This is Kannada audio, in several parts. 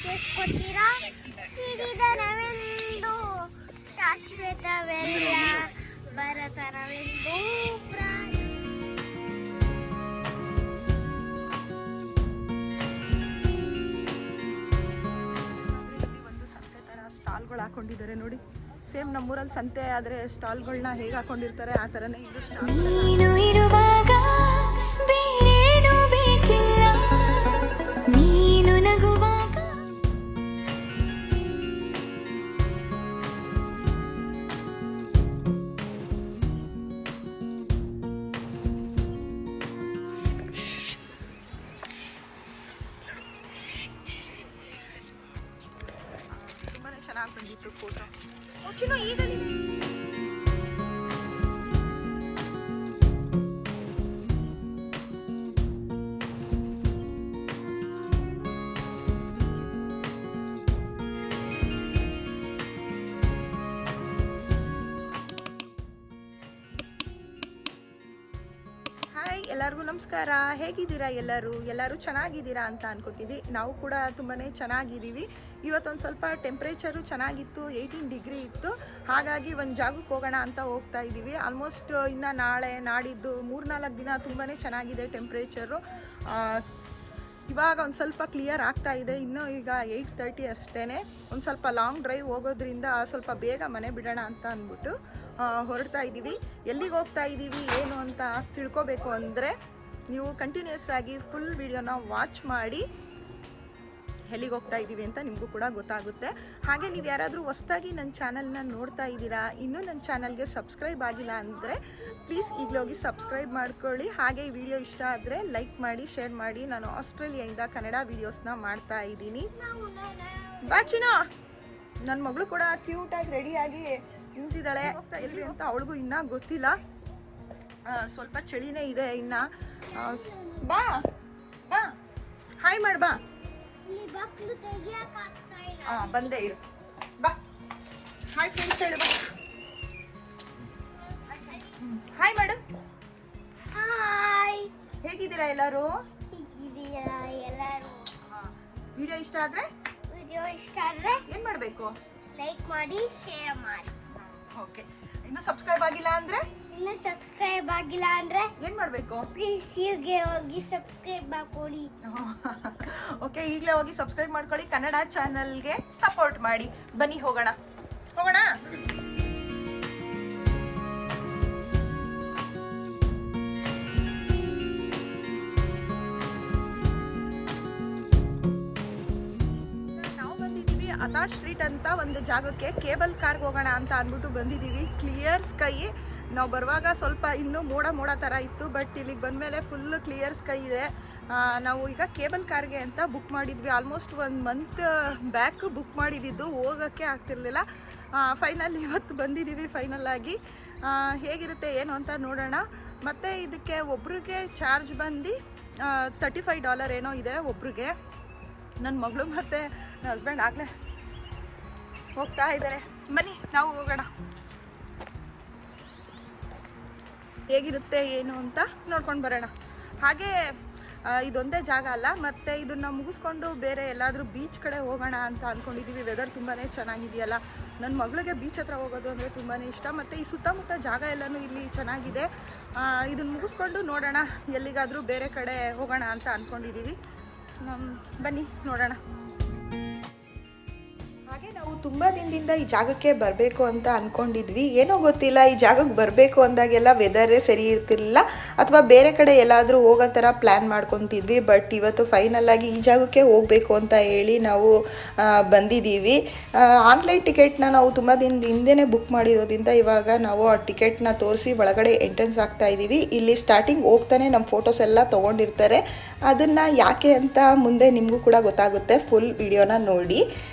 ಕೇಳಿಸ್ಕೊತೀರಾ ಸಿರಿಧನವೆಂದು ಶಾಶ್ವತವೆಲ್ಲ ಭರತನವೆಂದು ಒಂದು ಸಂತೆ ಥರ ಸ್ಟಾಲ್ಗಳು ಹಾಕೊಂಡಿದ್ದಾರೆ ನೋಡಿ. ಸೇಮ್ ನಮ್ಮೂರಲ್ಲಿ ಸಂತೆ ಆದರೆ ಸ್ಟಾಲ್ಗಳನ್ನ ಹೇಗೆ ಹಾಕೊಂಡಿರ್ತಾರೆ ಆ ಥರನೇ ಇದು ಸ್ಟಾಲ್. ತುಂಬಾನೇ ಚೆನ್ನಾಗಿ ಬಂದಿತ್ತು ಫೋಟೋ. ಚಿನ್ನು ಈಗ ಎಲ್ಲರಿಗೂ ನಮಸ್ಕಾರ. ಹೇಗಿದ್ದೀರಾ ಎಲ್ಲರೂ ಚೆನ್ನಾಗಿದ್ದೀರಾ ಅಂತ ಅನ್ಕೋತೀವಿ. ನಾವು ಕೂಡ ತುಂಬಾ ಚೆನ್ನಾಗಿದ್ದೀವಿ. ಇವತ್ತೊಂದು ಸ್ವಲ್ಪ ಟೆಂಪ್ರೇಚರು ಚೆನ್ನಾಗಿತ್ತು, 18 ಡಿಗ್ರಿ ಇತ್ತು. ಹಾಗಾಗಿ ಒಂದು ಜಾಗಕ್ಕೆ ಹೋಗೋಣ ಅಂತ ಹೋಗ್ತಾ ಇದ್ದೀವಿ. ಆಲ್ಮೋಸ್ಟ್ ಇನ್ನು ನಾಳೆ ನಾಡಿದ್ದು 3-4 ದಿನ ತುಂಬಾ ಚೆನ್ನಾಗಿದೆ ಟೆಂಪ್ರೇಚರು. ಇವಾಗ ಒಂದು ಸ್ವಲ್ಪ ಕ್ಲಿಯರ್ ಆಗ್ತಾ ಇದೆ. ಇನ್ನೂ ಈಗ 8:30 ಅಷ್ಟೇ. ಒಂದು ಸ್ವಲ್ಪ ಲಾಂಗ್ ಡ್ರೈವ್ ಹೋಗೋದ್ರಿಂದ ಸ್ವಲ್ಪ ಬೇಗ ಮನೆ ಬಿಡೋಣ ಅಂತ ಅಂದ್ಬಿಟ್ಟು ಹೊರಡ್ತಾ ಇದ್ದೀವಿ. ಎಲ್ಲಿಗೆ ಹೋಗ್ತಾ ಇದ್ದೀವಿ ಏನು ಅಂತ ತಿಳ್ಕೊಬೇಕು ಅಂದರೆ ನೀವು ಕಂಟಿನ್ಯೂಸ್ ಆಗಿ ಫುಲ್ ವಿಡಿಯೋನ ವಾಚ್ ಮಾಡಿ ಎಲ್ಲಿಗೆ ಹೋಗ್ತಾ ಇದ್ದೀವಿ ಅಂತ ನಿಮಗೂ ಕೂಡ ಗೊತ್ತಾಗುತ್ತೆ. ಹಾಗೆ ನೀವು ಯಾರಾದರೂ ಹೊಸದಾಗಿ ನನ್ನ ಚಾನಲ್ನ ನೋಡ್ತಾ ಇದ್ದೀರಾ, ಇನ್ನೂ ನನ್ನ ಚಾನಲ್ಗೆ ಸಬ್ಸ್ಕ್ರೈಬ್ ಆಗಿಲ್ಲ ಅಂದರೆ ಪ್ಲೀಸ್ ಈಗಲೇ ಹೋಗಿ ಸಬ್ಸ್ಕ್ರೈಬ್ ಮಾಡ್ಕೊಳ್ಳಿ. ಹಾಗೆ ಈ ವಿಡಿಯೋ ಇಷ್ಟ ಆದರೆ ಲೈಕ್ ಮಾಡಿ, ಶೇರ್ ಮಾಡಿ. ನಾನು ಆಸ್ಟ್ರೇಲಿಯಾದಿಂದ ಕನ್ನಡ ವೀಡಿಯೋಸ್ನ ಮಾಡ್ತಾ ಇದ್ದೀನಿ. ಬಾಚಿನೋ ನನ್ನ ಮಗಳು ಕೂಡ ಕ್ಯೂಟಾಗಿ ರೆಡಿಯಾಗಿ ನಿಂತಿದ್ದಾಳೆ. ಎಲ್ಲಿ ಅಂತ ಅವಳಿಗೂ ಇನ್ನೂ ಗೊತ್ತಿಲ್ಲ. ಸ್ವಲ್ಪ ಚಳಿನೇ ಇದೆ ಇನ್ನು. ಬಾ ಬಾ ಹಾಯ್ ಮಾಡಿ ಬಾ. ಬಂದೇ ಇರು ಬಾ. ಹಾಯ್ ಫ್ರೆಂಡ್ಸ್ ಹೇಳು ಬಾ. ಹಾಯ್ ಮಾಡು. ಹಾಯ್, ಹೇಗಿದ್ದೀರಾ ಎಲ್ಲರೂ? ವಿಡಿಯೋ ಇಷ್ಟ ಆದ್ರೆ ಏನ್ ಮಾಡಬೇಕು? ಲೈಕ್ ಮಾಡಿ, ಶೇರ್ ಮಾಡಿ. ಓಕೆ, ಇನ್ನು ಸಬ್ಸ್ಕ್ರೈಬ್ ಆಗಿಲ್ಲ ಅಂದ್ರೆ ಏನ್ ಮಾಡಬೇಕು? ಪ್ಲೀಸ್ ಈಗಲೇ ಹೋಗಿ ಸಬ್ಸ್ಕ್ರೈಬ್ ಮಾಡ್ಕೊಳ್ಳಿ. ಓಕೆ, ಈಗಲೇ ಹೋಗಿ ಸಬ್ಸ್ಕ್ರೈಬ್ ಮಾಡ್ಕೊಳ್ಳಿ. ಕನ್ನಡ ಚಾನಲ್ಗೆ ಸಪೋರ್ಟ್ ಮಾಡಿ. ಬನ್ನಿ ಹೋಗೋಣ. ಅಥಾರ್ ಸ್ಟ್ರೀಟ್ ಅಂತ ಒಂದು ಜಾಗಕ್ಕೆ ಕೇಬಲ್ ಕಾರ್ಗೆ ಹೋಗೋಣ ಅಂತ ಅಂದ್ಬಿಟ್ಟು ಬಂದಿದ್ದೀವಿ. Clear sky. ನಾವು ಬರುವಾಗ ಸ್ವಲ್ಪ ಇನ್ನೂ ಮೋಡ ಥರ ಇತ್ತು, ಬಟ್ ಇಲ್ಲಿಗೆ ಬಂದಮೇಲೆ ಫುಲ್ಲು ಕ್ಲಿಯರ್ ಸ್ಕೈ ಇದೆ. ನಾವು ಈಗ ಕೇಬಲ್ ಕಾರ್ಗೆ ಅಂತ ಬುಕ್ ಮಾಡಿದ್ವಿ. ಆಲ್ಮೋಸ್ಟ್ 1 ಮಂತ್ ಬ್ಯಾಕ್ ಬುಕ್ ಮಾಡಿದ್ದು, ಹೋಗೋಕ್ಕೆ ಆಗ್ತಿರ್ಲಿಲ್ಲ. ಫೈನಲ್ ಇವತ್ತು ಬಂದಿದ್ದೀವಿ ಫೈನಲ್ ಆಗಿ. ಹೇಗಿರುತ್ತೆ ಏನು ಅಂತ ನೋಡೋಣ. ಮತ್ತು ಇದಕ್ಕೆ ಒಬ್ರಿಗೆ ಚಾರ್ಜ್ ಬಂದು $35 ಏನೋ ಇದೆ ಒಬ್ರಿಗೆ. ನನ್ನ ಮಗಳು ಮತ್ತು ನನ್ನ ಹಸ್ಬೆಂಡ್ ಆಗಲೇ ಹೋಗ್ತಾ ಇದ್ದಾರೆ. ಬನ್ನಿ ನಾವು ಹೋಗೋಣ. ಹೇಗಿರುತ್ತೆ ಏನು ಅಂತ ನೋಡ್ಕೊಂಡು ಬರೋಣ. ಹಾಗೆ ಇದೊಂದೇ ಜಾಗ ಅಲ್ಲ, ಮತ್ತು ಇದನ್ನು ಮುಗಿಸ್ಕೊಂಡು ಬೇರೆ ಎಲ್ಲಾದರೂ ಬೀಚ್ ಕಡೆ ಹೋಗೋಣ ಅಂತ ಅಂದ್ಕೊಂಡಿದ್ದೀವಿ. ವೆದರ್ ತುಂಬಾ ಚೆನ್ನಾಗಿದೆಯಲ್ಲ. ನನ್ನ ಮಗಳಿಗೆ ಬೀಚ್ ಹತ್ರ ಹೋಗೋದು ಅಂದರೆ ತುಂಬಾ ಇಷ್ಟ. ಮತ್ತು ಈ ಸುತ್ತಮುತ್ತ ಜಾಗ ಎಲ್ಲನೂ ಇಲ್ಲಿ ಚೆನ್ನಾಗಿದೆ. ಇದನ್ನು ಮುಗಿಸ್ಕೊಂಡು ನೋಡೋಣ, ಎಲ್ಲಿಗಾದರೂ ಬೇರೆ ಕಡೆ ಹೋಗೋಣ ಅಂತ ಅಂದ್ಕೊಂಡಿದ್ದೀವಿ. ಬನ್ನಿ ನೋಡೋಣ. ಹಾಗೆ ನಾವು ತುಂಬ ದಿನದಿಂದ ಈ ಜಾಗಕ್ಕೆ ಬರಬೇಕು ಅಂತ ಅಂದ್ಕೊಂಡಿದ್ವಿ. ಏನೋ ಗೊತ್ತಿಲ್ಲ, ಈ ಜಾಗಕ್ಕೆ ಬರಬೇಕು ಅಂದಾಗೆಲ್ಲ ವೆದರೇ ಸರಿ ಇರ್ತಿರ್ಲಿಲ್ಲ, ಅಥವಾ ಬೇರೆ ಕಡೆ ಎಲ್ಲಾದರೂ ಹೋಗೋ ಥರ ಪ್ಲ್ಯಾನ್ ಮಾಡ್ಕೊತಿದ್ವಿ. ಬಟ್ ಇವತ್ತು ಫೈನಲ್ಲಾಗಿ ಈ ಜಾಗಕ್ಕೆ ಹೋಗಬೇಕು ಅಂತ ಹೇಳಿ ನಾವು ಬಂದಿದ್ದೀವಿ. ಆನ್ಲೈನ್ ಟಿಕೆಟ್ನ ನಾವು ತುಂಬ ದಿನದ ಹಿಂದೆನೇ ಬುಕ್ ಮಾಡಿರೋದ್ರಿಂದ ಇವಾಗ ನಾವು ಆ ಟಿಕೆಟ್ನ ತೋರಿಸಿ ಒಳಗಡೆ ಎಂಟ್ರೆನ್ಸ್ ಆಗ್ತಾ ಇದ್ದೀವಿ. ಇಲ್ಲಿ ಸ್ಟಾರ್ಟಿಂಗ್ ಹೋಗ್ತಾನೆ ನಮ್ಮ ಫೋಟೋಸ್ ಎಲ್ಲ ತೊಗೊಂಡಿರ್ತಾರೆ. ಅದನ್ನು ಯಾಕೆ ಅಂತ ಮುಂದೆ ನಿಮಗೂ ಕೂಡ ಗೊತ್ತಾಗುತ್ತೆ. ಫುಲ್ ವಿಡಿಯೋನ ನೋಡಿ.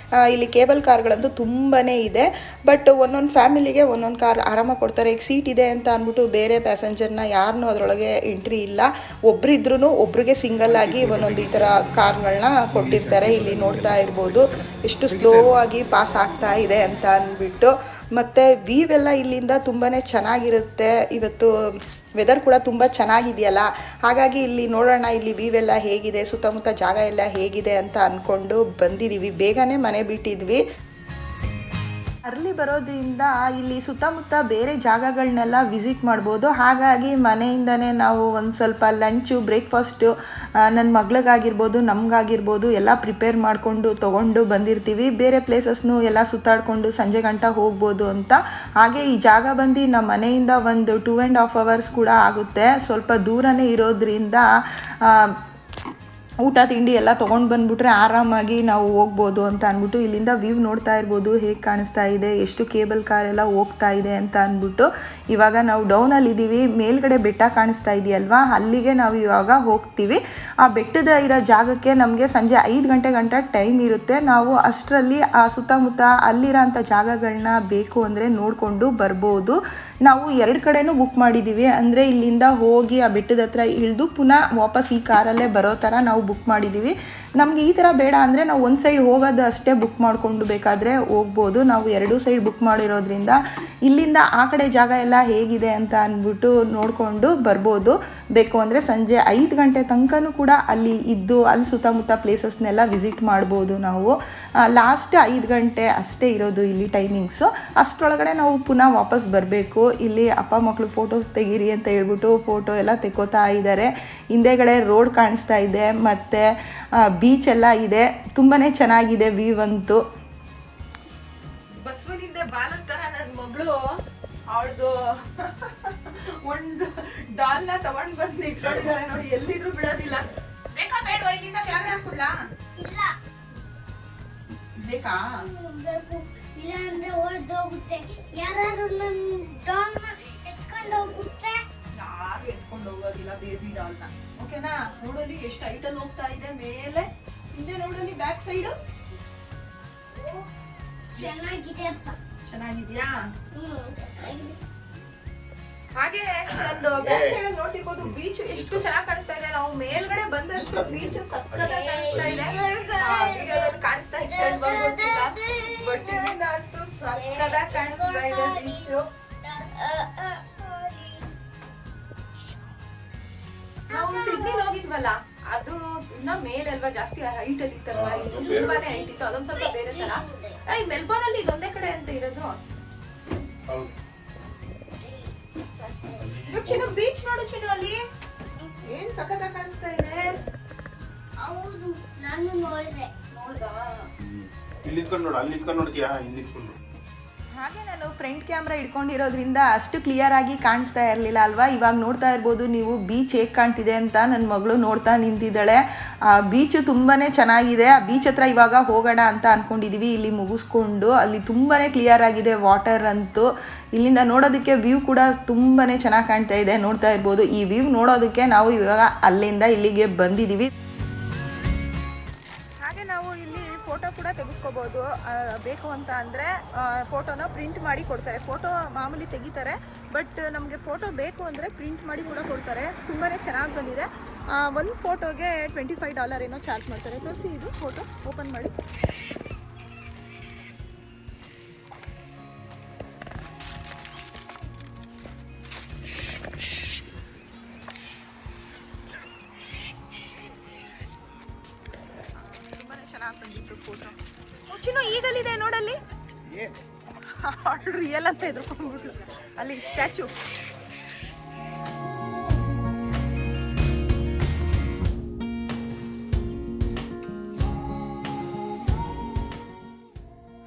ಇಲ್ಲಿ ಕೇಬಲ್ ಕಾರ್ಗಳಂತೂ ತುಂಬಾ ಇದೆ. ಬಟ್ ಒಂದೊಂದು ಫ್ಯಾಮಿಲಿಗೆ ಒಂದೊಂದು ಕಾರ್ ಆರಾಮಾಗಿ ಕೊಡ್ತಾರೆ. ಈಗ ಸೀಟ್ ಇದೆ ಅಂತ ಅಂದ್ಬಿಟ್ಟು ಬೇರೆ ಪ್ಯಾಸೆಂಜರ್ನ ಯಾರನ್ನೂ ಅದರೊಳಗೆ ಎಂಟ್ರಿ ಇಲ್ಲ. ಒಬ್ಬರಿದ್ರೂ ಒಬ್ರಿಗೆ ಸಿಂಗಲ್ ಆಗಿ ಒಂದೊಂದು ಈ ಥರ ಕಾರ್ಗಳನ್ನ ಕೊಟ್ಟಿರ್ತಾರೆ. ಇಲ್ಲಿ ನೋಡ್ತಾ ಇರ್ಬೋದು ಎಷ್ಟು ಸ್ಲೋ ಆಗಿ ಪಾಸ್ ಆಗ್ತಾ ಇದೆ ಅಂತ ಅಂದ್ಬಿಟ್ಟು. ಮತ್ತು ವ್ಯೂ ಎಲ್ಲ ಇಲ್ಲಿಂದ ತುಂಬಾ ಚೆನ್ನಾಗಿರುತ್ತೆ. ಇವತ್ತು ವೆದರ್ ಕೂಡ ತುಂಬ ಚೆನ್ನಾಗಿದೆಯಲ್ಲ, ಹಾಗಾಗಿ ಇಲ್ಲಿ ನೋಡೋಣ ಇಲ್ಲಿ ವ್ಯೂ ಎಲ್ಲ ಹೇಗಿದೆ, ಸುತ್ತಮುತ್ತ ಜಾಗ ಎಲ್ಲ ಹೇಗಿದೆ ಅಂತ ಅಂದ್ಕೊಂಡು ಬಂದಿದ್ದೀವಿ. ಬೇಗನೆ ಮನೆ ಬಿಟ್ಟಿದ್ವಿ. ಅರ್ಲಿ ಬರೋದ್ರಿಂದ ಇಲ್ಲಿ ಸುತ್ತಮುತ್ತ ಬೇರೆ ಜಾಗಗಳನ್ನೆಲ್ಲ ವಿಸಿಟ್ ಮಾಡ್ಬೋದು. ಹಾಗಾಗಿ ಮನೆಯಿಂದನೇ ನಾವು ಒಂದು ಸ್ವಲ್ಪ ಲಂಚು, ಬ್ರೇಕ್ಫಾಸ್ಟು ನನ್ನ ಮಗಳಿಗಾಗಿರ್ಬೋದು ನಮಗಾಗಿರ್ಬೋದು ಎಲ್ಲ ಪ್ರಿಪೇರ್ ಮಾಡಿಕೊಂಡು ತೊಗೊಂಡು ಬಂದಿರ್ತೀವಿ. ಬೇರೆ ಪ್ಲೇಸಸ್ನು ಎಲ್ಲ ಸುತ್ತಾಡಿಕೊಂಡು ಸಂಜೆ ಗಂಟ ಹೋಗ್ಬೋದು ಅಂತ. ಹಾಗೆ ಈ ಜಾಗ ಬಂದು ನಮ್ಮ ಮನೆಯಿಂದ ಒಂದು 2.5 hours ಕೂಡ ಆಗುತ್ತೆ. ಸ್ವಲ್ಪ ದೂರನೇ ಇರೋದ್ರಿಂದ ಊಟ ತಿಂಡಿ ಎಲ್ಲ ತೊಗೊಂಡು ಬಂದುಬಿಟ್ರೆ ಆರಾಮಾಗಿ ನಾವು ಹೋಗ್ಬೋದು ಅಂತ ಅಂದ್ಬಿಟ್ಟು ಇಲ್ಲಿಂದ ವ್ಯೂ ನೋಡ್ತಾ ಇರ್ಬೋದು ಹೇಗೆ ಕಾಣಿಸ್ತಾ ಇದೆ, ಎಷ್ಟು ಕೇಬಲ್ ಕಾರ್ ಎಲ್ಲ ಹೋಗ್ತಾ ಇದೆ ಅಂತ ಅಂದ್ಬಿಟ್ಟು. ಇವಾಗ ನಾವು ಡೌನಲ್ಲಿದ್ದೀವಿ, ಮೇಲ್ಗಡೆ ಬೆಟ್ಟ ಕಾಣಿಸ್ತಾ ಇದೆಯಲ್ವಾ, ಅಲ್ಲಿಗೆ ನಾವು ಇವಾಗ ಹೋಗ್ತೀವಿ. ಆ ಬೆಟ್ಟದ ಇರೋ ಜಾಗಕ್ಕೆ ನಮಗೆ ಸಂಜೆ 5 ಗಂಟೆ ಗಂಟ ಟೈಮ್ ಇರುತ್ತೆ. ನಾವು ಅಷ್ಟರಲ್ಲಿ ಆ ಸುತ್ತಮುತ್ತ ಅಲ್ಲಿರೋ ಅಂಥ ಜಾಗಗಳನ್ನ ಬೇಕು ಅಂದರೆ ನೋಡಿಕೊಂಡು ಬರ್ಬೋದು. ನಾವು 2 ಕಡೆನೂ ಬುಕ್ ಮಾಡಿದ್ದೀವಿ. ಅಂದರೆ ಇಲ್ಲಿಂದ ಹೋಗಿ ಆ ಬೆಟ್ಟದ ಹತ್ರ ಇಳಿದು ಪುನಃ ವಾಪಸ್ ಈ ಕಾರಲ್ಲೇ ಬರೋ ಥರ ನಾವು ಬುಕ್ ಮಾಡಿದ್ದೀವಿ. ನಮಗೆ ಈ ಥರ ಬೇಡ ಅಂದರೆ ನಾವು ಒಂದು ಸೈಡ್ ಹೋಗೋದು ಅಷ್ಟೇ ಬುಕ್ ಮಾಡಿಕೊಂಡು ಬೇಕಾದರೆ ಹೋಗ್ಬೋದು. ನಾವು 2 ಸೈಡ್ ಬುಕ್ ಮಾಡಿರೋದ್ರಿಂದ ಇಲ್ಲಿಂದ ಆ ಕಡೆ ಜಾಗ ಎಲ್ಲ ಹೇಗಿದೆ ಅಂತ ಅಂದ್ಬಿಟ್ಟು ನೋಡಿಕೊಂಡು ಬರ್ಬೋದು. ಬೇಕು ಅಂದರೆ ಸಂಜೆ 5 ಗಂಟೆ ತನಕನೂ ಕೂಡ ಅಲ್ಲಿ ಇದ್ದು ಅಲ್ಲಿ ಸುತ್ತಮುತ್ತ ಪ್ಲೇಸಸ್ನೆಲ್ಲ ವಿಸಿಟ್ ಮಾಡ್ಬೋದು. ನಾವು ಲಾಸ್ಟ್ 5 ಗಂಟೆ ಅಷ್ಟೇ ಇರೋದು ಇಲ್ಲಿ ಟೈಮಿಂಗ್ಸು. ಅಷ್ಟರೊಳಗಡೆ ನಾವು ಪುನಃ ವಾಪಸ್ ಬರಬೇಕು. ಇಲ್ಲಿ ಅಪ್ಪ ಮಕ್ಕಳು ಫೋಟೋಸ್ ತೆಗೀರಿ ಅಂತ ಹೇಳ್ಬಿಟ್ಟು ಫೋಟೋ ಎಲ್ಲ ತೆಕ್ಕೋತಾ ಇದ್ದಾರೆ. ಹಿಂದೆಗಡೆ ರೋಡ್ ಕಾಣಿಸ್ತಾ ಇದೆ ಮತ್ತು ಬೀಚ್ ಎಲ್ಲ ಇದೆ. ತುಂಬಾ ಚೆನ್ನಾಗಿದೆ ವ್ಯೂ ಅಂತೂ. ಬಸವನಿಂದ ಬಾಲದ ಥರ ನನ್ನ ಮಗಳು ಅವಳದು ಒಂದು ಡಾಲ್ನ ತಗೊಂಡು ಬಂದು ಇಟ್ಕೊಂಡಿದ್ದಾಳೆ ನೋಡಿ, ಎಲ್ಲಿದ್ರು ಬಿಡೋದಿಲ್ಲ. ಬೇಕಾ ಬೇಡವಾ? ಇಲ್ಲಿಂದ ಕ್ಯಾಮ್ರಾ ಹಾಕ್ಬಿಡ್ಲಾ? ಬೇಕಾ? ಇಲ್ಲ ಅಂದ್ರೆ ಹೊರದೋಗುತ್ತೆ. ಯಾರು ನನ್ನ ಡಾಲ್ನ ಎತ್ಕೊಂಡು ಹೋಗ್ಬಿಟ್ರೆ? ಯಾರು ಎತ್ಕೊಂಡು ಹೋಗೋದಿಲ್ಲ ಬೇಬಿ ಡಾಲ್ನ. ಓಕೆನಾ? ನೋಡಲಿ ಎಷ್ಟು ಹೈಟಲ್ಲಿ ಹೋಗ್ತಾ ಇದೆ ಮೇಲೆ. ಹಿಂದೆ ನೋಡಲಿ ಬ್ಯಾಕ್ ಸೈಡ್ ಚೆನ್ನಾಗಿದೆ ಅಪ್ಪ. ಚೆನ್ನಾಗಿದ್ಯಾ? ಚೆನ್ನಾಗಿದೆ. ಹಾಗೆ ನಂದು ಬ್ಯಾಕ್ ಸೈಡ್ ನೋಡ್ತಿರ್ಬೋದು ಬೀಚ್ ಎಷ್ಟು ಚೆನ್ನಾಗಿ ಕಾಣಿಸ್ತಾ ಇದೆ. ನಾವು ಮೇಲ್ಗಡೆ ಬಂದಷ್ಟು ಬೀಚ್ ಸಕ್ಕತ್ತಾಗಿ ಕಾಣಿಸ್ತಾ ಇದೆ. ವಿಡಿಯೋದಲ್ಲಿ ಕಾಣಿಸ್ತಾ ಇದೆ ಅಲ್ವಾ ಗೊತ್ತಿಲ್ಲ, ಬಟ್ ಇಲ್ಲಿಂದ ಅಂತೂ ಸಕ್ಕತ್ತಾಗಿ ಕಾಣಿಸ್ತಾ ಇದೆ ಬೀಚ್. ನಾವು ಸಿಡ್ನಿಲಿ ಹೋಗಿದ್ವಲ್ಲ, ಅದು ಇನ್ನ ಮೇಲೆ ಅಲ್ವಾ, ಜಾಸ್ತಿ ಹೈಟ್ ಅಲ್ಲಿ ಇತ್ತಲ್ವಾ, ಇದು ತುಂಬಾನೇ ಹೈಟ್ ಇತ್ತು. ಅದೊಂದ್ ಸ್ವಲ್ಪ ಬೇರೆ ತರ. ಈ ಮೆಲ್ಬೋರ್ನ್ ಅಲ್ಲಿ ಇದೊಂದೇ ಕಡೆ ಅಂತ ಇರೋದು. ಚಿನ್ನು ಬೀಚ್ ನೋಡು ಚಿನ್ನು, ಅಲ್ಲಿ ಏನ್ ಸಖತ್ತಾಗಿ ಕಾಣಿಸ್ತಾ ಇದೆ. ಹೌದು, ನಾನು ನೋಡಿದೆ. ನೋಡ್ದಾ? ಇಲ್ಲಿ ನಿಂತ್ಕೊಂಡು ನೋಡು, ಅಲ್ಲಿ ನಿಂತ್ಕೊಂಡು ನೋಡ್ತೀಯಾ? ಇಲ್ಲಿ ನಿಂತ್ಕೊಂಡು. ಹಾಗೆ ನಾನು ಫ್ರಂಟ್ ಕ್ಯಾಮ್ರಾ ಇಟ್ಕೊಂಡಿರೋದ್ರಿಂದ ಅಷ್ಟು ಕ್ಲಿಯರ್ ಆಗಿ ಕಾಣಿಸ್ತಾ ಇರಲಿಲ್ಲ ಅಲ್ವಾ. ಇವಾಗ ನೋಡ್ತಾ ಇರ್ಬೋದು ನೀವು ಬೀಚ್ ಹೇಗೆ ಕಾಣ್ತಿದೆ ಅಂತ. ನನ್ನ ಮಗಳು ನೋಡ್ತಾ ನಿಂತಿದ್ದಾಳೆ. ಆ ಬೀಚು ತುಂಬಾ ಚೆನ್ನಾಗಿದೆ. ಆ ಬೀಚ್ ಹತ್ರ ಇವಾಗ ಹೋಗೋಣ ಅಂತ ಅಂದ್ಕೊಂಡಿದ್ದೀವಿ. ಇಲ್ಲಿ ಮುಗಿಸ್ಕೊಂಡು ಅಲ್ಲಿ ತುಂಬಾ ಕ್ಲಿಯರ್ ಆಗಿದೆ ವಾಟರ್ ಅಂತೂ. ಇಲ್ಲಿಂದ ನೋಡೋದಕ್ಕೆ ವ್ಯೂ ಕೂಡ ತುಂಬಾ ಚೆನ್ನಾಗಿ ಕಾಣ್ತಾ ಇದೆ. ನೋಡ್ತಾ ಇರ್ಬೋದು ಈ ವ್ಯೂ ನೋಡೋದಕ್ಕೆ ನಾವು ಇವಾಗ ಅಲ್ಲಿಂದ ಇಲ್ಲಿಗೆ ಬಂದಿದ್ದೀವಿ. ಹಾಗೆ ನಾವು ಇಲ್ಲಿ ಫೋಟೋ ಕೂಡ ತೆಗೆಸ್ಕೋಬೋದು. ಬೇಕು ಅಂತ ಅಂದರೆ ಫೋಟೋನ ಪ್ರಿಂಟ್ ಮಾಡಿ ಕೊಡ್ತಾರೆ. ಫೋಟೋ ಮಾಮೂಲಿ ತೆಗಿತಾರೆ, ಬಟ್ ನಮಗೆ ಫೋಟೋ ಬೇಕು ಅಂದರೆ ಪ್ರಿಂಟ್ ಮಾಡಿ ಕೂಡ ಕೊಡ್ತಾರೆ. ತುಂಬಾ ಚೆನ್ನಾಗಿ ಬಂದಿದೆ. ಒಂದು ಫೋಟೋಗೆ $25 ಏನೋ ಚಾರ್ಜ್ ಮಾಡ್ತಾರೆ. ತೋರಿಸಿ, ಇದು ಫೋಟೋ ಓಪನ್ ಮಾಡಿ. ಚೆನ್ನಾಗಿ ಬಂದಿತ್ತು ಫೋಟೋ. ಚಿನ್ನು ಈಗಲಿದೆ ನೋಡಲ್ಲಿ, ರಿಯಲ್ ಅಂತ ಎದುರ್ಕೊಂಡ್ಬಿಟ್ಲು ಅಲ್ಲಿ ಸ್ಟ್ಯಾಚು.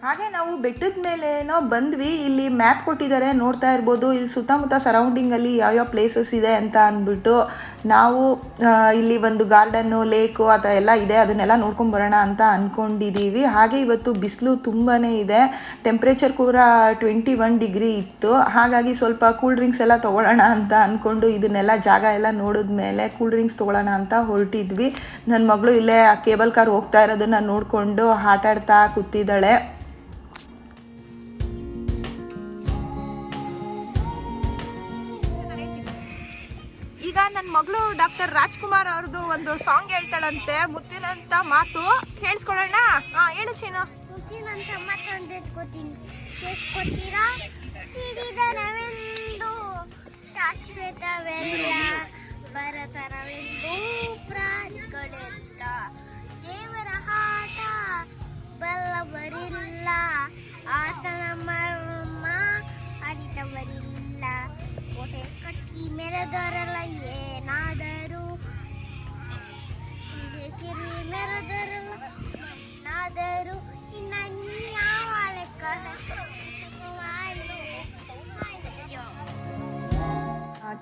ಹಾಗೆ ನಾವು ಬೆಟ್ಟದ ಮೇಲೇನೋ ಬಂದ್ವಿ. ಇಲ್ಲಿ ಮ್ಯಾಪ್ ಕೊಟ್ಟಿದ್ದಾರೆ ನೋಡ್ತಾ ಇರ್ಬೋದು. ಇಲ್ಲಿ ಸುತ್ತಮುತ್ತ ಸರೌಂಡಿಂಗಲ್ಲಿ ಯಾವ್ಯಾವ ಪ್ಲೇಸಸ್ ಇದೆ ಅಂತ ಅಂದ್ಬಿಟ್ಟು ನಾವು ಇಲ್ಲಿ ಒಂದು ಗಾರ್ಡನ್ನು, ಲೇಕು ಆ ಥರ ಎಲ್ಲ ಇದೆ, ಅದನ್ನೆಲ್ಲ ನೋಡ್ಕೊಂಬರೋಣ ಅಂತ ಅಂದ್ಕೊಂಡಿದ್ದೀವಿ. ಹಾಗೆ ಇವತ್ತು ಬಿಸಿಲು ತುಂಬಾ ಇದೆ. ಟೆಂಪ್ರೇಚರ್ ಕೂಡ 21 ಡಿಗ್ರಿ ಇತ್ತು. ಹಾಗಾಗಿ ಸ್ವಲ್ಪ ಕೂಲ್ ಡ್ರಿಂಕ್ಸ್ ಎಲ್ಲ ತೊಗೊಳ್ಳೋಣ ಅಂತ ಅಂದ್ಕೊಂಡು ಇದನ್ನೆಲ್ಲ ಜಾಗ ಎಲ್ಲ ನೋಡಿದ್ಮೇಲೆ ಕೂಲ್ ಡ್ರಿಂಕ್ಸ್ ತೊಗೊಳ್ಳೋಣ ಅಂತ ಹೊರಟಿದ್ವಿ. ನನ್ನ ಮಗಳು ಇಲ್ಲೇ ಆ ಕೇಬಲ್ ಕಾರ್ ಹೋಗ್ತಾ ಇರೋದನ್ನು ನೋಡಿಕೊಂಡು ಆಟಾಡ್ತಾ ಕೂತಿದ್ದಾಳೆ. ಈಗ ನನ್ನ ಮಗಳು ಡಾಕ್ಟರ್ ರಾಜ್ಕುಮಾರ್ ಅವ್ರದ್ದು ಒಂದು ಸಾಂಗ್ ಹೇಳ್ತಾಳಂತೆ, ಮುತ್ತಿನಂತ ಮಾತು. ಕೇಳಿಸ್ಕೊಳ್ಳೋಣ? ಹೇಳು ಚೀನು. ಮುತ್ತಿನಂತ ಮಾತು ಕೇಳಿಸ್ಕೊತೀರಾ? ಸಿಡಿದನವೆಂದು ಶಾಶ್ವತವೆಲ್ಲ ಬರತನವೆಂದು ಪ್ರಾಣಿಗಳೆಂತ ದೇವರ ಆಟ ಬಲ್ಲವರಿಲ್ಲ ಆತನ ಮರ್ಮ ಅರಿತವರಿಲ್ಲ ಕೋಟೆ ಕಟ್ಟಿ ಮೆರೆದವರಲ್ಲ ಏನಾದರೂ ಮೆರೆದವರಲ್ಲ ಏನಾದರೂ ಇನ್ನ ನೀ ಯಾವ ಲೆಕ್ಕ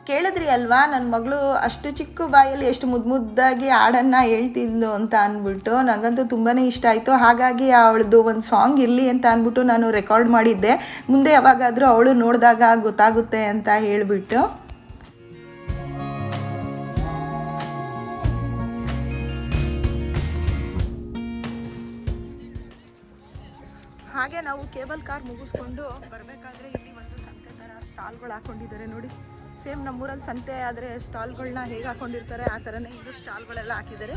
ಕೇಳಿದ್ರಿ ಅಲ್ವಾ, ನನ್ನ ಮಗಳು ಅಷ್ಟು ಚಿಕ್ಕ ಬಾಯಲ್ಲಿ ಎಷ್ಟು ಮುದ್ದಾಗಿ ಹಾಡನ್ನು ಹೇಳ್ತಿದ್ಲು ಅಂತ ಅಂದ್ಬಿಟ್ಟು ನನಗಂತೂ ತುಂಬಾ ಇಷ್ಟ ಆಯಿತು. ಹಾಗಾಗಿ ಅವಳದು ಒಂದು ಸಾಂಗ್ ಇರಲಿ ಅಂತ ಅಂದ್ಬಿಟ್ಟು ನಾನು ರೆಕಾರ್ಡ್ ಮಾಡಿದ್ದೆ. ಮುಂದೆ ಯಾವಾಗಾದರೂ ಅವಳು ನೋಡಿದಾಗ ಗೊತ್ತಾಗುತ್ತೆ ಅಂತ ಹೇಳಿಬಿಟ್ಟು. ಹಾಗೆ ನಾವು ಕೇಬಲ್ ಕಾರ್ ಮುಗಿಸ್ಕೊಂಡು ಬರಬೇಕಾದ್ರೆ ಇಲ್ಲಿ ಒಂದು ಸಂತೆ ಥರ ಸ್ಟಾಲ್ಗಳು ಹಾಕ್ಕೊಂಡಿದ್ದಾರೆ ನೋಡಿ. ಸೇಮ್ ನಮ್ಮೂರಲ್ಲಿ ಸಂತೆ ಆದರೆ ಸ್ಟಾಲ್ಗಳನ್ನ ಹೇಗೆ ಹಾಕ್ಕೊಂಡಿರ್ತಾರೆ ಆ ಥರನೇ ಇದು ಸ್ಟಾಲ್ಗಳೆಲ್ಲ ಹಾಕಿದ್ದಾರೆ.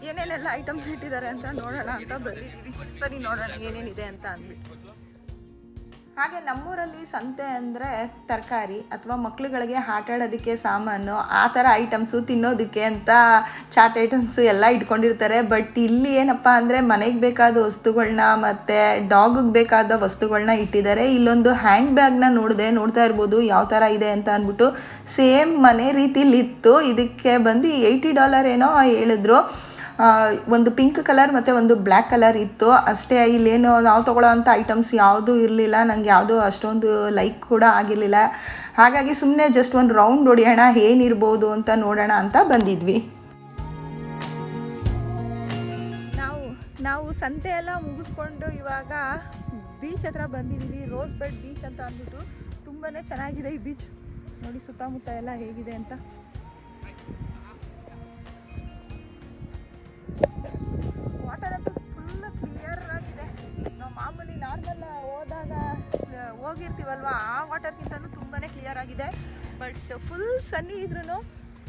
ಏನೇನೆಲ್ಲ ಐಟಮ್ಸ್ ಇಟ್ಟಿದ್ದಾರೆ ಅಂತ ನೋಡೋಣ ಅಂತ ಬಂದಿದ್ದೀವಿ. ಸರಿ ನೋಡೋಣ ಏನೇನಿದೆ ಅಂತ ಅಂದ್ಬಿಟ್ಟು. ಹಾಗೆ ನಮ್ಮೂರಲ್ಲಿ ಸಂತೆ ಅಂದರೆ ತರಕಾರಿ ಅಥವಾ ಮಕ್ಳುಗಳಿಗೆ ಆಟ ಆಡೋದಕ್ಕೆ ಸಾಮಾನು ಆ ಥರ ಐಟಮ್ಸು ತಿನ್ನೋದಕ್ಕೆ ಅಂತ ಚಾಟ್ ಐಟಮ್ಸು ಎಲ್ಲ ಇಟ್ಕೊಂಡಿರ್ತಾರೆ. ಬಟ್ ಇಲ್ಲಿ ಏನಪ್ಪ ಅಂದರೆ ಮನೆಗೆ ಬೇಕಾದ ವಸ್ತುಗಳನ್ನ ಮತ್ತು ಡಾಗಿಗೆ ಬೇಕಾದ ವಸ್ತುಗಳನ್ನ ಇಟ್ಟಿದ್ದಾರೆ. ಇಲ್ಲೊಂದು ಹ್ಯಾಂಡ್ ಬ್ಯಾಗ್ನ ನೋಡ್ತಾ ಇರ್ಬೋದು ಯಾವ ಥರ ಇದೆ ಅಂತ ಅಂದ್ಬಿಟ್ಟು. ಸೇಮ್ ಮನೆ ರೀತಿಲಿತ್ತು. ಇದಕ್ಕೆ ಬಂದು $80 ಏನೋ ಹೇಳಿದ್ರು. ಒಂದು ಪಿಂಕ್ ಕಲರ್ ಮತ್ತು ಒಂದು ಬ್ಲ್ಯಾಕ್ ಕಲರ್ ಇತ್ತು ಅಷ್ಟೇ. ಇಲ್ಲೇನು ನಾವು ತೊಗೊಳ್ಳೋ ಅಂಥ ಐಟಮ್ಸ್ ಯಾವುದೂ ಇರಲಿಲ್ಲ. ನನಗೆ ಯಾವುದೂ ಅಷ್ಟೊಂದು ಲೈಕ್ ಕೂಡ ಆಗಿರಲಿಲ್ಲ. ಹಾಗಾಗಿ ಸುಮ್ಮನೆ ಜಸ್ಟ್ ಒಂದು ರೌಂಡ್ ಹೊಡಿಯೋಣ ಏನಿರ್ಬೋದು ಅಂತ ನೋಡೋಣ ಅಂತ ಬಂದಿದ್ವಿ. ನಾವು ಸಂತೆ ಎಲ್ಲ ಮುಗಿಸ್ಕೊಂಡು ಇವಾಗ ಬೀಚ್ ಹತ್ರ ಬಂದಿದ್ದೀವಿ. ರೋಸ್ ಬೆಡ್ ಬೀಚ್ ಅಂತ ಅಂದ್ಬಿಟ್ಟು ತುಂಬಾ ಚೆನ್ನಾಗಿದೆ ಈ ಬೀಚ್. ನೋಡಿ ಸುತ್ತಮುತ್ತ ಎಲ್ಲ ಹೇಗಿದೆ ಅಂತ. ವಾಟರ್ ಅಂತೂ ಫುಲ್ ಕ್ಲಿಯರ್ ಆಗಿದೆ. ನಾವು ಮಾಮೂಲಿ ನಾರ್ಮಲ್ ಹೋಗಿರ್ತೀವಲ್ವ ಆ ವಾಟರ್ಗಿಂತಲೂ ತುಂಬಾ ಕ್ಲಿಯರ್ ಆಗಿದೆ. ಬಟ್ ಫುಲ್ ಸನ್ನಿ ಇದ್ರೂ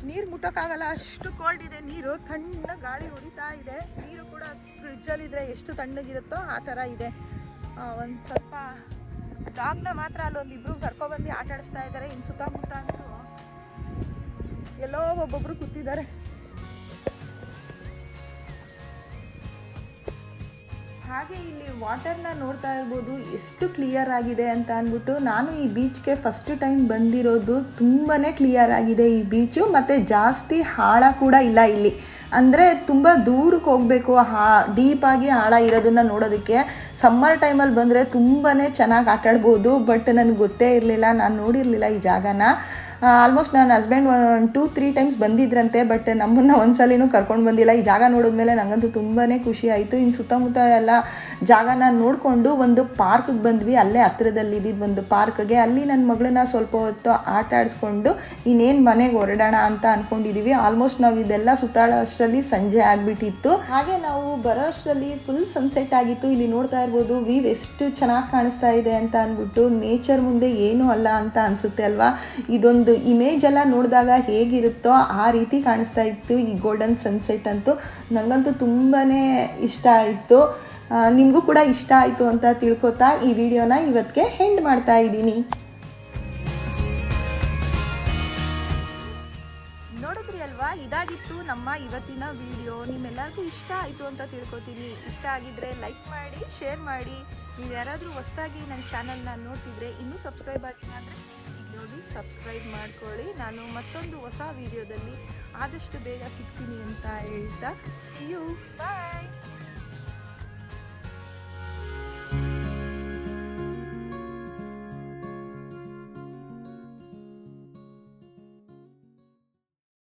ನೀರು ಮುಟ್ಟೋಕ್ಕಾಗಲ್ಲ, ಅಷ್ಟು ಕೋಲ್ಡ್ ಇದೆ ನೀರು. ತಣ್ಣ ಗಾಳಿ ಹೊಡಿತಾ ಇದೆ. ನೀರು ಕೂಡ ಫ್ರಿಜ್ಜಲ್ಲಿದ್ದರೆ ಎಷ್ಟು ತಣ್ಣಗಿರುತ್ತೋ ಆ ಥರ ಇದೆ. ಒಂದು ಸ್ವಲ್ಪ ಡಾಗ್ನ ಮಾತ್ರ ಅಲ್ಲೊಂದಿಬ್ರು ಕರ್ಕೊಬಂದು ಆಟ ಆಡಿಸ್ತಾ ಇದ್ದಾರೆ. ಇನ್ನು ಸುತ್ತಮುತ್ತ ಅಂತೂ ಎಲ್ಲೋ ಒಬ್ಬೊಬ್ರು ಕೂತಿದ್ದಾರೆ. ಹಾಗೆ ಇಲ್ಲಿ ವಾಟರ್ನ ನೋಡ್ತಾ ಇರ್ಬೋದು ಎಷ್ಟು ಕ್ಲಿಯರ್ ಆಗಿದೆ ಅಂತ ಅಂದ್ಬಿಟ್ಟು. ನಾನು ಈ ಬೀಚ್ಗೆ ಫಸ್ಟ್ ಟೈಮ್ ಬಂದಿರೋದು. ತುಂಬಾ ಕ್ಲಿಯರ್ ಆಗಿದೆ ಈ ಬೀಚು ಮತ್ತು ಜಾಸ್ತಿ ಆಳ ಕೂಡ ಇಲ್ಲ ಇಲ್ಲಿ. ಅಂದರೆ ತುಂಬ ದೂರಕ್ಕೆ ಹೋಗಬೇಕು ಡೀಪಾಗಿ ಆಳ ಇರೋದನ್ನು ನೋಡೋದಕ್ಕೆ. ಸಮ್ಮರ್ ಟೈಮಲ್ಲಿ ಬಂದರೆ ತುಂಬಾ ಚೆನ್ನಾಗಿ ಆಟಾಡ್ಬೋದು. ಬಟ್ ನನಗೆ ಗೊತ್ತೇ ಇರಲಿಲ್ಲ, ನಾನು ನೋಡಿರಲಿಲ್ಲ ಈ ಜಾಗನ. ಆಲ್ಮೋಸ್ಟ್ ನನ್ನ ಹಸ್ಬೆಂಡ್ 2-3 ಟೈಮ್ಸ್ ಬಂದಿದ್ರಂತೆ. ಬಟ್ ನಮ್ಮನ್ನು ಒಂದ್ಸಲಿನೂ ಕರ್ಕೊಂಡು ಬಂದಿಲ್ಲ. ಈ ಜಾಗ ನೋಡಿದ್ಮೇಲೆ ನನಗಂತೂ ತುಂಬಾ ಖುಷಿ ಆಯಿತು. ಇನ್ನು ಸುತ್ತಮುತ್ತ ಎಲ್ಲ ಜಾಗನ ನೋಡಿಕೊಂಡು ಒಂದು ಪಾರ್ಕ್ಗೆ ಬಂದ್ವಿ. ಅಲ್ಲೇ ಹತ್ರದಲ್ಲಿದ್ದಿದ್ದು ಒಂದು ಪಾರ್ಕ್ಗೆ. ಅಲ್ಲಿ ನನ್ನ ಮಗಳನ್ನ ಸ್ವಲ್ಪ ಹೊತ್ತು ಆಟ ಆಡಿಸ್ಕೊಂಡು ಇನ್ನೇನು ಮನೆಗೆ ಹೊರಡೋಣ ಅಂತ ಅಂದ್ಕೊಂಡಿದ್ದೀವಿ. ಆಲ್ಮೋಸ್ಟ್ ನಾವು ಇದೆಲ್ಲ ಸುತ್ತಾಡೋ ಅಷ್ಟರಲ್ಲಿ ಸಂಜೆ ಆಗಿಬಿಟ್ಟಿತ್ತು. ಹಾಗೆ ನಾವು ಬರೋ ಅಷ್ಟರಲ್ಲಿ ಫುಲ್ ಸನ್ಸೆಟ್ ಆಗಿತ್ತು. ಇಲ್ಲಿ ನೋಡ್ತಾ ಇರ್ಬೋದು ವೀವ್ ಎಷ್ಟು ಚೆನ್ನಾಗಿ ಕಾಣಿಸ್ತಾ ಇದೆ ಅಂತ ಅಂದ್ಬಿಟ್ಟು. ನೇಚರ್ ಮುಂದೆ ಏನೂ ಅಲ್ಲ ಅಂತ ಅನಿಸುತ್ತೆ ಅಲ್ವಾ. ಇದೊಂದು ಇಮೇಜ್ ಎಲ್ಲ ನೋಡಿದಾಗ ಹೇಗಿರುತ್ತೋ ಆ ರೀತಿ ಕಾಣಿಸ್ತಾ ಇತ್ತು ಈ ಗೋಲ್ಡನ್ ಸನ್ಸೆಟ್ ಅಂತೂ. ನನಗಂತೂ ತುಂಬಾ ಇಷ್ಟ ಆಯಿತು. ನಿಮಗೂ ಕೂಡ ಇಷ್ಟ ಆಯಿತು ಅಂತ ತಿಳ್ಕೊತಾ ಈ ವಿಡಿಯೋನ ಇವತ್ತಿಗೆ ಎಂಡ್ ಮಾಡ್ತಾ ಇದ್ದೀನಿ. ನೋಡಿದ್ರಿ ಅಲ್ವಾ, ಇದಾಗಿತ್ತು ನಮ್ಮ ಇವತ್ತಿನ ವಿಡಿಯೋ. ನಿಮ್ಮೆಲ್ಲರಿಗೂ ಇಷ್ಟ ಆಯಿತು ಅಂತ ತಿಳ್ಕೊತೀನಿ. ಇಷ್ಟ ಆಗಿದ್ದರೆ ಲೈಕ್ ಮಾಡಿ, ಶೇರ್ ಮಾಡಿ. ನೀವು ಯಾರಾದರೂ ಹೊಸದಾಗಿ ನನ್ನ ಚಾನಲ್ನ ನೋಡ್ತಿದ್ರೆ ಇನ್ನೂ ಸಬ್ಸ್ಕ್ರೈಬ್ ಆಗಿಲ್ಲ ಅಂದರೆ ನೋಡಿ ಸಬ್ಸ್ಕ್ರೈಬ್ ಮಾಡ್ಕೊಳ್ಳಿ. ನಾನು ಮತ್ತೊಂದು ಹೊಸ ವಿಡಿಯೋದಲ್ಲಿ ಆದಷ್ಟು ಬೇಗ ಸಿಗ್ತೀನಿ ಅಂತ ಹೇಳ್ತಾ see you, bye.